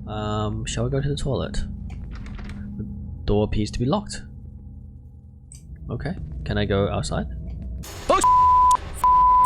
Shall we go to the toilet? The door appears to be locked. Okay, can I go outside? Oh,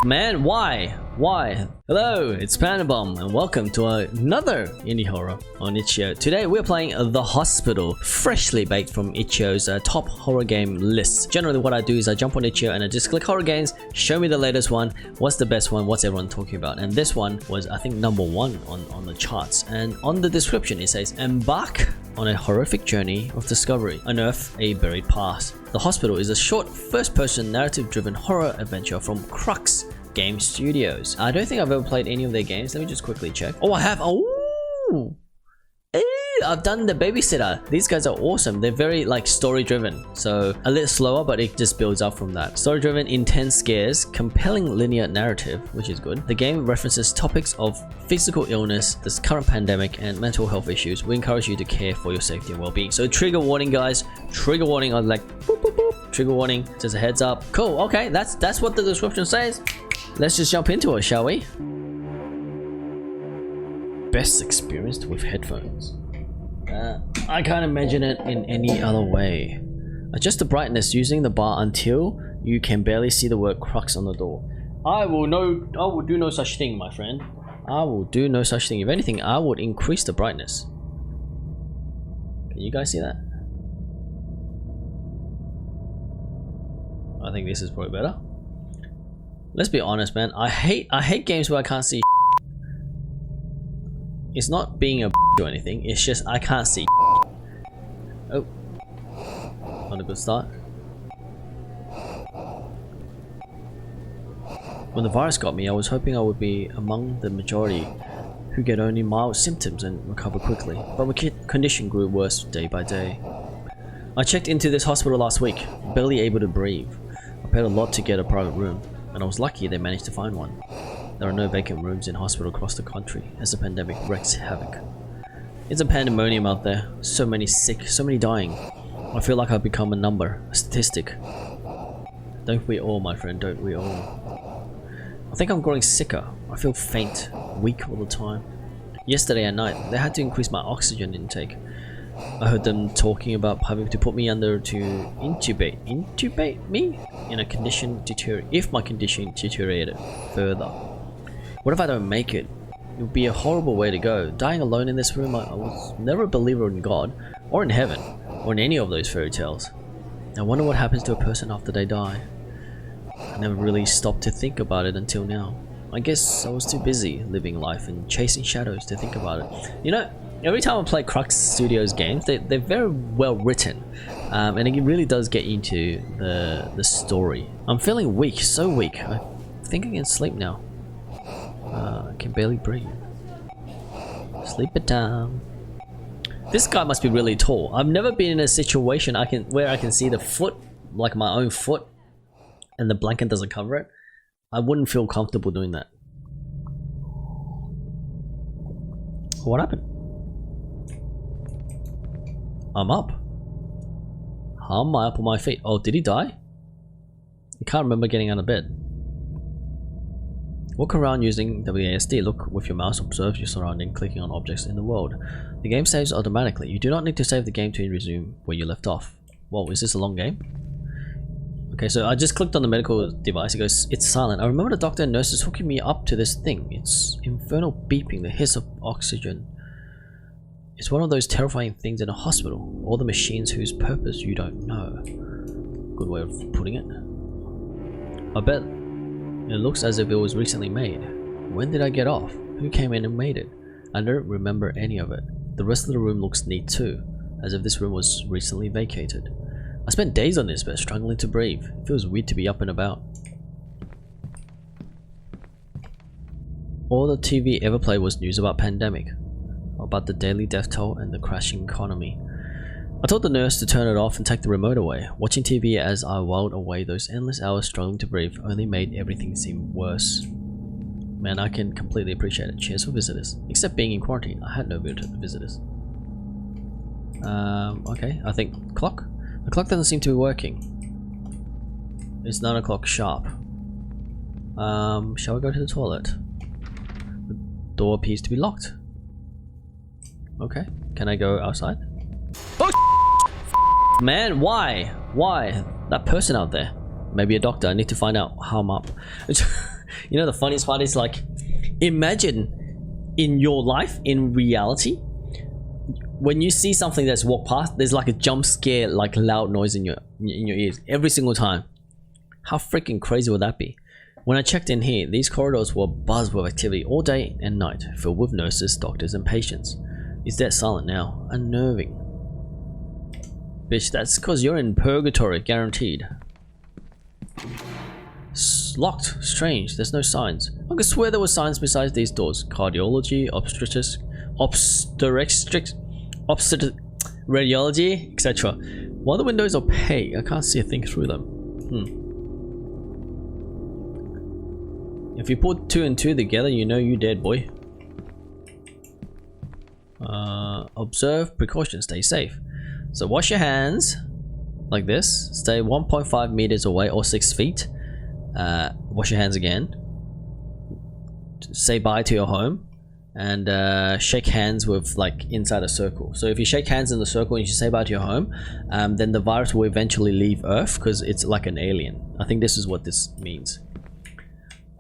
man, why? Why? Hello, it's Pandabomb, and welcome to another indie horror on Itch.io. Today we're playing The Hospital, freshly baked from Itch.io's top horror game list. Generally what I do is I jump on Itch.io and I just click horror games, show me the latest one, what's the best one, what's everyone talking about. And this one was, I think, #1 on the charts. And on the description it says, embark on a horrific journey of discovery, unearth a buried past. The Hospital is a short, first-person, narrative-driven horror adventure from Crux Game Studios. I don't think I've ever played any of their games. Let me just quickly check. Oh, I have. Oh, I've done the Babysitter. These guys are awesome. They're very like story driven, so a little slower, but it just builds up from that. Story driven, intense scares, compelling linear narrative, which is good. The game references topics of physical illness, this current pandemic, and mental health issues. We encourage you to care for your safety and well-being. So trigger warning, guys. Trigger warning. I was like, boop, boop, boop. Trigger warning. Just a heads up. Cool. Okay, that's what the description says. Let's just jump into it, shall we? Best experienced with headphones. I can't imagine it in any other way. Adjust the brightness using the bar until you can barely see the word Crux on the door. I will do no such thing, my friend. I will do no such thing. If anything, I would increase the brightness. Can you guys see that? I think this is probably better. Let's be honest, man. I hate games where I can't see. It's not being a or anything. It's just I can't see. Oh, not a good start. When the virus got me, I was hoping I would be among the majority who get only mild symptoms and recover quickly. But my condition grew worse day by day. I checked into this hospital last week, barely able to breathe. I paid a lot to get a private room, and I was lucky they managed to find one. There are no vacant rooms in hospital across the country as the pandemic wreaks havoc. It's a pandemonium out there. So many sick, so many dying. I feel like I've become a number, a statistic. Don't we all, my friend? Don't we all? I think I'm growing sicker. I feel faint, weak all the time. Yesterday at night, they had to increase my oxygen intake. I heard them talking about having to put me under to intubate me in a condition if my condition deteriorated further. What if I don't make it? It would be a horrible way to go. Dying alone in this room. I was never a believer in God, or in heaven, or in any of those fairy tales. I wonder what happens to a person after they die. I never really stopped to think about it until now. I guess I was too busy living life and chasing shadows to think about it. You know, every time I play Crux Studios games, they're very well written, and it really does get into the story. I'm feeling weak, so weak. I think I can sleep now. I can barely breathe. Sleep it down. This guy must be really tall. I've never been in a situation where I can see the foot, like my own foot, and the blanket doesn't cover it. I wouldn't feel comfortable doing that. What happened? I'm up. How am I up on my feet? Oh, did he die? I can't remember getting out of bed. Walk around using WASD. Look with your mouse, observe your surrounding, clicking on objects in the world. The game saves automatically. You do not need to save the game to resume where you left off. Whoa, is this a long game? Okay, so I just clicked on the medical device. It goes, it's silent. I remember the doctor and nurses hooking me up to this thing. It's infernal beeping, the hiss of oxygen. It's one of those terrifying things in a hospital. All the machines whose purpose you don't know. Good way of putting it. I bet it looks as if it was recently made. When did I get off? Who came in and made it? I don't remember any of it. The rest of the room looks neat too, as if this room was recently vacated. I spent days on this bed struggling to breathe. It feels weird to be up and about. All the TV ever played was news about pandemic, about the daily death toll and the crashing economy. I told the nurse to turn it off and take the remote away. Watching TV as I whiled away those endless hours struggling to breathe only made everything seem worse. Man, I can completely appreciate it. Cheers for visitors. Except being in quarantine, I had no visitors. Okay, I think clock? The clock doesn't seem to be working. It's 9 o'clock sharp. Shall we go to the toilet? The door appears to be locked. Okay. Can I go outside? Oh, man, why? Why? That person out there. Maybe a doctor. I need to find out how I'm up. You know, the funniest part is like, imagine in your life, in reality, when you see something that's walked past, there's like a jump scare, like loud noise in your ears every single time. How freaking crazy would that be? When I checked in here, these corridors were buzzed with activity all day and night, filled with nurses, doctors, and patients. It's dead silent now. Unnerving. Bitch, that's because you're in purgatory, guaranteed. Locked. Strange. There's no signs. I could swear there were signs besides these doors. Cardiology, obstetrics, radiology, etc. While the windows are opaque, I can't see a thing through them. If you put 2 and 2 together, you know you dead, boy. Observe precautions. Stay safe. So wash your hands like this. Stay 1.5 meters away or 6 feet. Wash your hands again. Say bye to your home. And shake hands with like inside a circle. So if you shake hands in the circle and you say bye to your home, then the virus will eventually leave Earth because it's like an alien. I think this is what this means.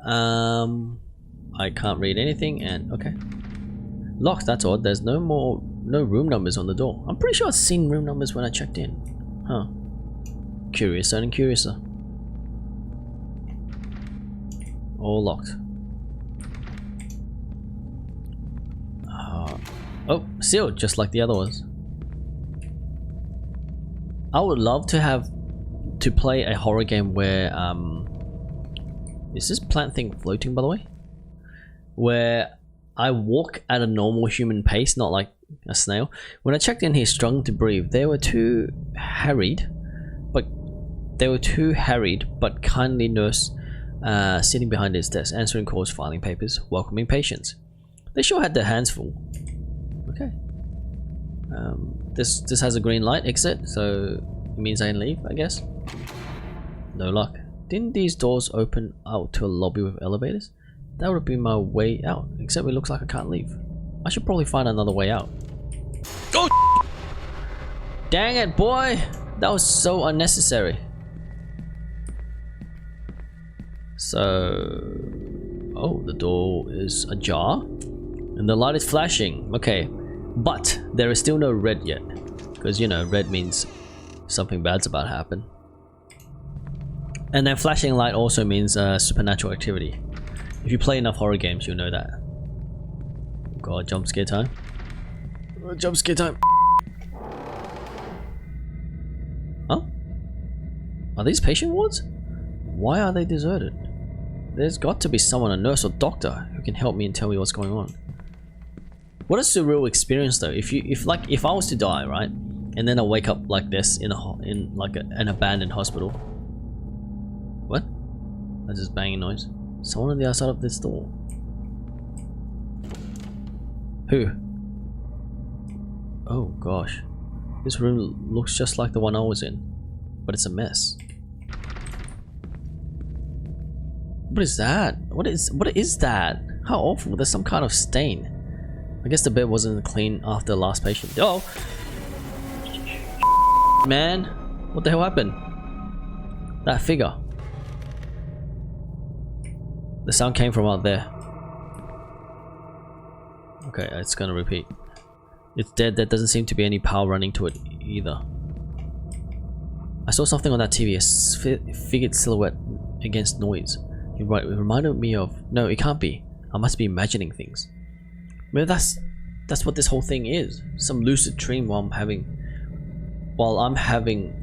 I can't read anything, and okay. Locked, that's odd. There's no room numbers on the door. I'm pretty sure I've seen room numbers when I checked in. Huh. Curious, sounding curiouser. All locked. Oh, sealed, just like the other ones. I would love to have to play a horror game where is this plant thing floating, by the way? Where I walk at a normal human pace, not like a snail. When I checked in here, struggling to breathe, they were too harried, but kindly nurse sitting behind his desk, answering calls, filing papers, welcoming patients. They sure had their hands full. Okay. This has a green light exit, so it means I can leave, I guess. No luck. Didn't these doors open out to a lobby with elevators? That would be my way out, except it looks like I can't leave. I should probably find another way out. Oh! Dang it, boy! That was so unnecessary. So... oh, the door is ajar. And the light is flashing. Okay. But there is still no red yet. Because, you know, red means something bad's about to happen. And then flashing light also means supernatural activity. If you play enough horror games, you'll know that. God, jump scare time. Jump scare time. Huh? Are these patient wards? Why are they deserted? There's got to be someone, a nurse or doctor, who can help me and tell me what's going on. What a surreal experience, though. If I was to die, right, and then I wake up like this in an abandoned hospital. What? That's just banging noise. Someone on the outside of this door. Who? Oh gosh, this room looks just like the one I was in, but it's a mess. What is that? What is that? How awful! There's some kind of stain. I guess the bed wasn't clean after the last patient. Oh! Man! What the hell happened? That figure. The sound came from out there. Okay, it's gonna repeat. It's dead. There doesn't seem to be any power running to it either. I saw something on that TV, a figured silhouette against noise. You're right, it reminded me of... no, it can't be. I must be imagining things. Maybe that's what this whole thing is. Some lucid dream while I'm having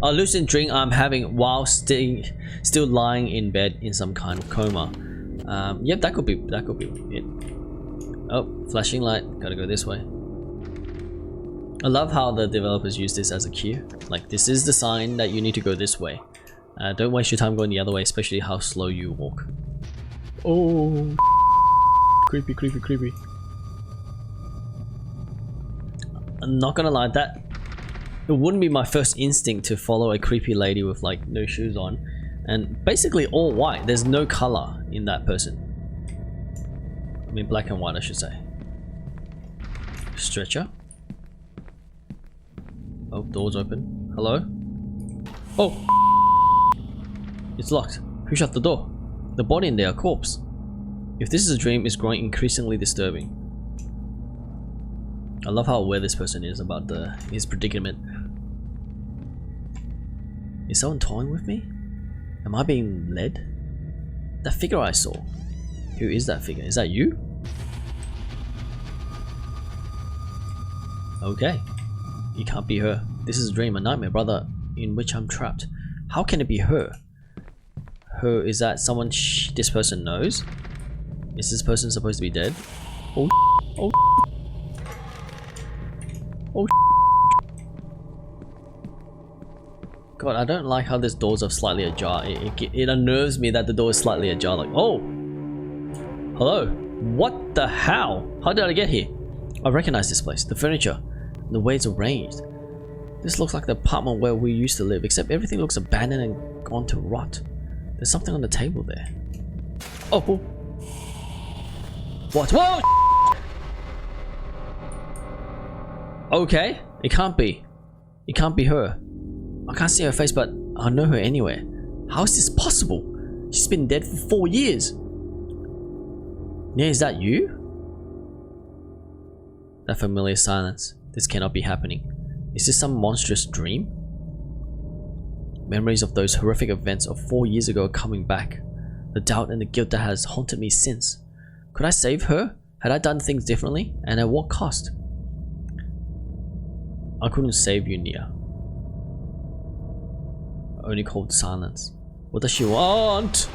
a lucid dream I'm having while still lying in bed in some kind of coma. Yep, that could be it. Oh, flashing light. Gotta go this way. I love how the developers use this as a cue. Like, this is the sign that you need to go this way. Don't waste your time going the other way, especially how slow you walk. Oh, creepy, creepy, creepy. I'm not gonna lie, that it wouldn't be my first instinct to follow a creepy lady with like no shoes on and basically all white. There's no color in that person. I mean, black and white, I should say. Stretcher. Oh, door's open. Hello? Oh! It's locked. Who shut the door? The body in there, a corpse. If this is a dream, it's growing increasingly disturbing. I love how aware this person is about his predicament. Is someone toying with me? Am I being led? That figure I saw. Who is that figure? Is that you? Okay. It can't be her. This is a dream, a nightmare, brother, in which I'm trapped. How can it be her? Her, is that someone this person knows? Is this person supposed to be dead? Oh, oh, oh. God, I don't like how this doors are slightly ajar. It unnerves me that the door is slightly ajar. Like, oh, hello. What the hell? How did I get here? I recognize this place. The furniture, the way it's arranged. This looks like the apartment where we used to live, except everything looks abandoned and gone to rot. There's something on the table there. Oh, oh. What? Whoa! Okay, it can't be. It can't be her. I can't see her face, but I know her anywhere. How is this possible? She's been dead for 4 years. Yeah, is that you? That familiar silence. This cannot be happening. Is this some monstrous dream? Memories of those horrific events of 4 years ago are coming back. The doubt and the guilt that has haunted me since. Could I save her? Had I done things differently? And at what cost? I couldn't save you, Nia. Only cold silence. What does she want?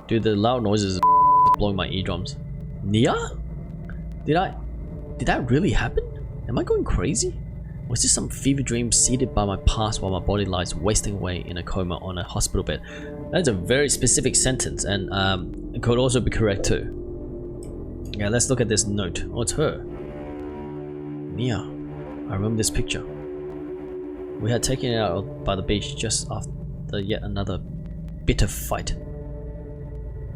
Dude, the loud noises are blowing my eardrums. Nia? Did that really happen? Am I going crazy? Was this some fever dream seeded by my past while my body lies wasting away in a coma on a hospital bed? That's a very specific sentence, and it could also be correct too. Yeah, let's look at this note. Oh, it's her. Nia, I remember this picture. We had taken it out by the beach just after yet another bitter fight.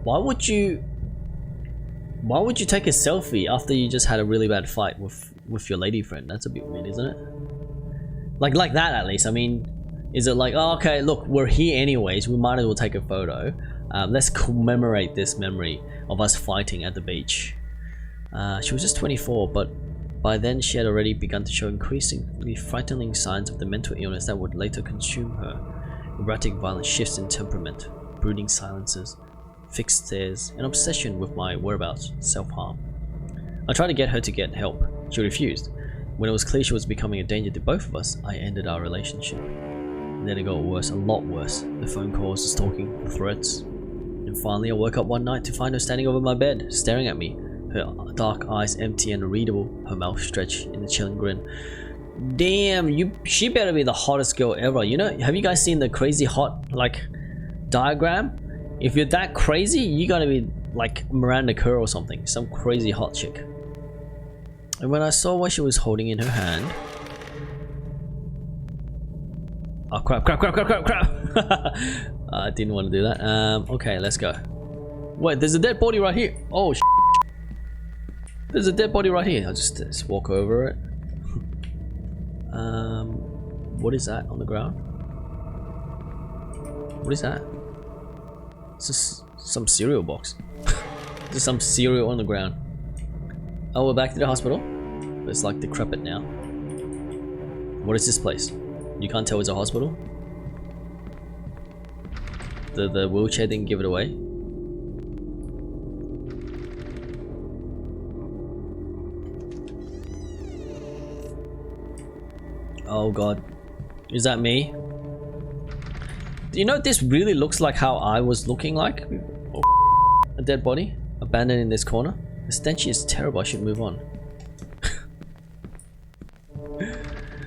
Why would you take a selfie after you just had a really bad fight with your lady friend? That's a bit weird, isn't it? Like that at least. I mean, is it like, oh, okay, look, we're here anyways, we might as well take a photo. Let's commemorate this memory of us fighting at the beach. She was just 24, but by then she had already begun to show increasingly frightening signs of the mental illness that would later consume her. Erratic violent shifts in temperament, brooding silences, fixed stares, an obsession with my whereabouts, self-harm. I tried to get her to get help. She refused. When it was clear she was becoming a danger to both of us, I ended our relationship. And then it got worse, a lot worse. The phone calls, the stalking, the threats. And finally I woke up one night to find her standing over my bed, staring at me. Her dark eyes empty and unreadable, her mouth stretched in a chilling grin. Damn, she better be the hottest girl ever. You know, have you guys seen the crazy hot, like, diagram? If you're that crazy, you gotta be like Miranda Kerr or something, some crazy hot chick. And when I saw what she was holding in her hand... Oh crap. I didn't want to do that. Okay, let's go. Wait, there's a dead body right here. Oh, there's a dead body right here. I'll just walk over it. What is that on the ground? What is that? It's just some cereal box. Just some cereal on the ground. Oh, we're back to the hospital. It's like decrepit now. What is this place? You can't tell it's a hospital? The wheelchair didn't give it away? Oh god. Is that me? You know, this really looks like how I was looking like. Oh, a dead body, abandoned in this corner. The stench is terrible, I should move on.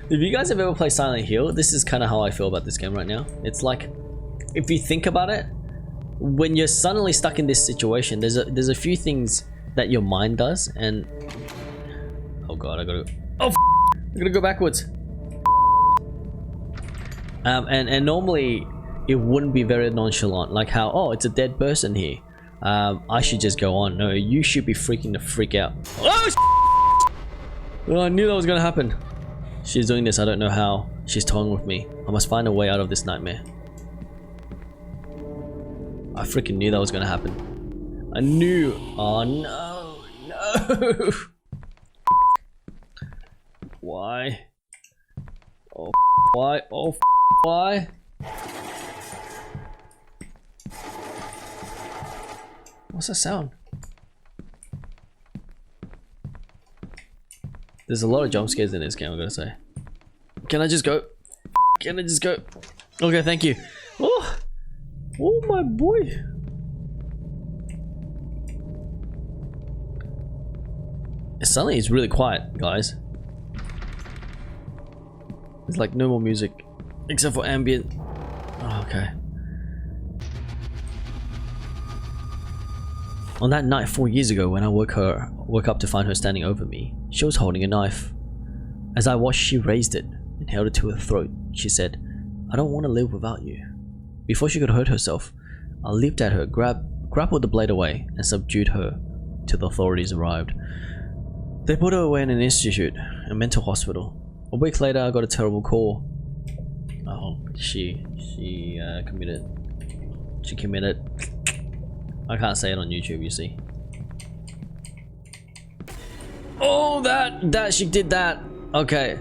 If you guys have ever played Silent Hill, this is kind of how I feel about this game right now. It's like, if you think about it, when you're suddenly stuck in this situation, there's a few things that your mind does, and... Oh god, I gotta go backwards. And normally, it wouldn't be very nonchalant, like how, oh, it's a dead person here. I should just go on. No, you should be freaking the freak out. Oh, oh, I knew that was gonna happen. She's doing this, I don't know how. She's toying with me. I must find a way out of this nightmare. I freaking knew that was gonna happen. I knew. Oh no, no. Why? Oh, why? Oh, why? What's that sound? There's a lot of jump scares in this game, I gotta say. Can I just go? Can I just go? Okay, thank you. Oh, oh my boy. Suddenly it's really quiet, guys. There's like no more music except for ambient. Oh, okay. On that night 4 years ago when I woke up to find her standing over me, she was holding a knife. As I watched, she raised it and held it to her throat. She said, "I don't want to live without you." Before she could hurt herself, I leaped at her, grappled the blade away, and subdued her till the authorities arrived. They put her away in an institute, a mental hospital. A week later, I got a terrible call. Oh, she committed. I can't say it on YouTube, you see. Oh, that she did that. Okay.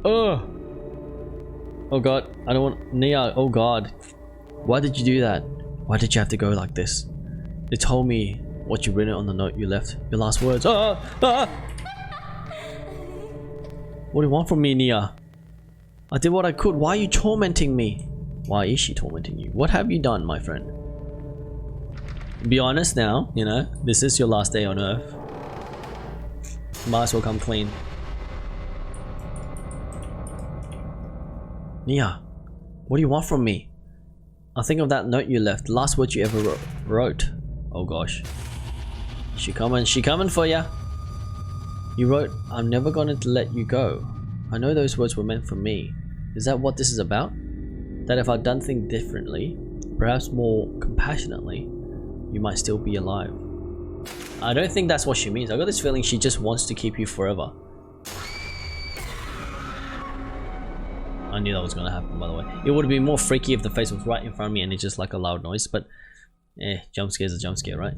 Oh god, I don't want Nia. Oh god, why did you do that? Why did you have to go like this? They told me what you written on the note you left. Your last words. What do you want from me, Nia? I did what I could. Why are you tormenting me? Why is she tormenting you? What have you done, my friend? Be honest now, you know, this is your last day on Earth. Might as well come clean. Nia, what do you want from me? I think of that note you left, the last word you ever wrote. Oh gosh. She coming for ya. You wrote, "I'm never gonna let you go. I know those words were meant for me." Is that what this is about? That if I'd done things differently, perhaps more compassionately, you might still be alive. I don't think that's what she means. I got this feeling she just wants to keep you forever. I knew that was gonna happen, by the way. It would have been more freaky if the face was right in front of me and it's just like a loud noise, but jump scare is a jump scare, right?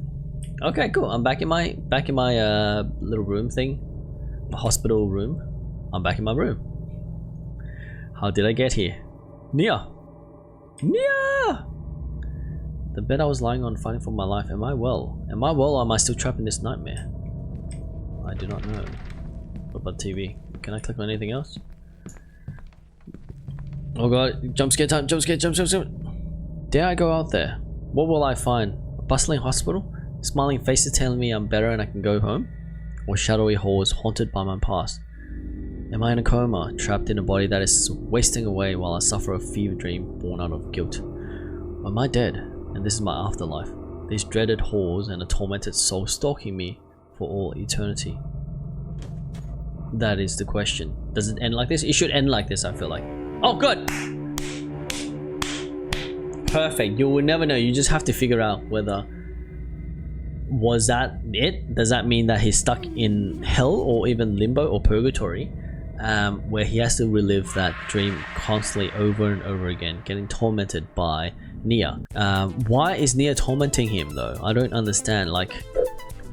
Okay, cool. I'm back in my little room thing. The hospital room. I'm back in my room. How did I get here? Nia! Nia! The bed I was lying on fighting for my life. Am I well? Am I well or am I still trapped in this nightmare? I do not know. What about TV? Can I click on anything else? Oh god, jump scare time, jump scare, jump scare. Dare I go out there? What will I find? A bustling hospital? Smiling faces telling me I'm better and I can go home? Or shadowy halls haunted by my past? Am I in a coma, trapped in a body that is wasting away while I suffer a fever dream born out of guilt? Or am I dead, and this is my afterlife? These dreaded halls and a tormented soul stalking me for all eternity? That is the question. Does it end like this? It should end like this, I feel like. Oh, good! Perfect. You will never know. You just have to figure out whether... Was that it? Does that mean that he's stuck in hell or even limbo or purgatory, where he has to relive that dream constantly over and over again, getting tormented by Nia? Why is Nia tormenting him though? I don't understand. Like,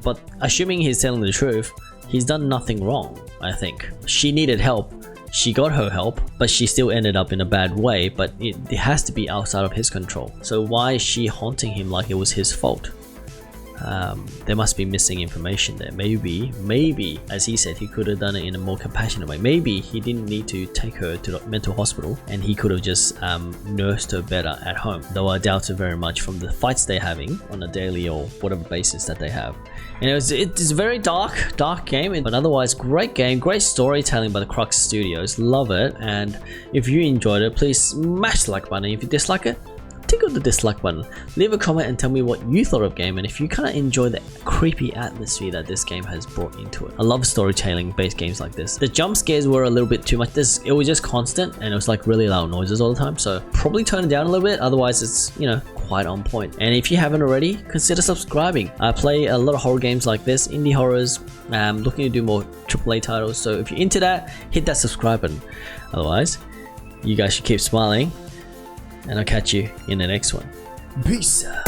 but assuming he's telling the truth, he's done nothing wrong. I think she needed help. She got her help, but she still ended up in a bad way. But it has to be outside of his control. So why is she haunting him like it was his fault? There must be missing information there. Maybe, as he said, he could have done it in a more compassionate way. Maybe he didn't need to take her to the mental hospital and he could have just nursed her better at home. Though I doubt it very much from the fights they're having on a daily or whatever basis that they have. And it's a very dark game, but otherwise great game, great storytelling by the Crux Studios. Love it. And if you enjoyed it, please smash the like button. If you dislike it, tickle the dislike button. Leave a comment and tell me what you thought of the game and if you kind of enjoy the creepy atmosphere that this game has brought into it. I love storytelling based games like this. The jump scares were a little bit too much. It was just constant and it was like really loud noises all the time, so probably tone it down a little bit, otherwise it's, you know, quite on point. And if you haven't already, consider subscribing. I play a lot of horror games like this, indie horrors. I'm looking to do more AAA titles, so if you're into that, hit that subscribe button. Otherwise, you guys should keep smiling, and I'll catch you in the next one. Peace out.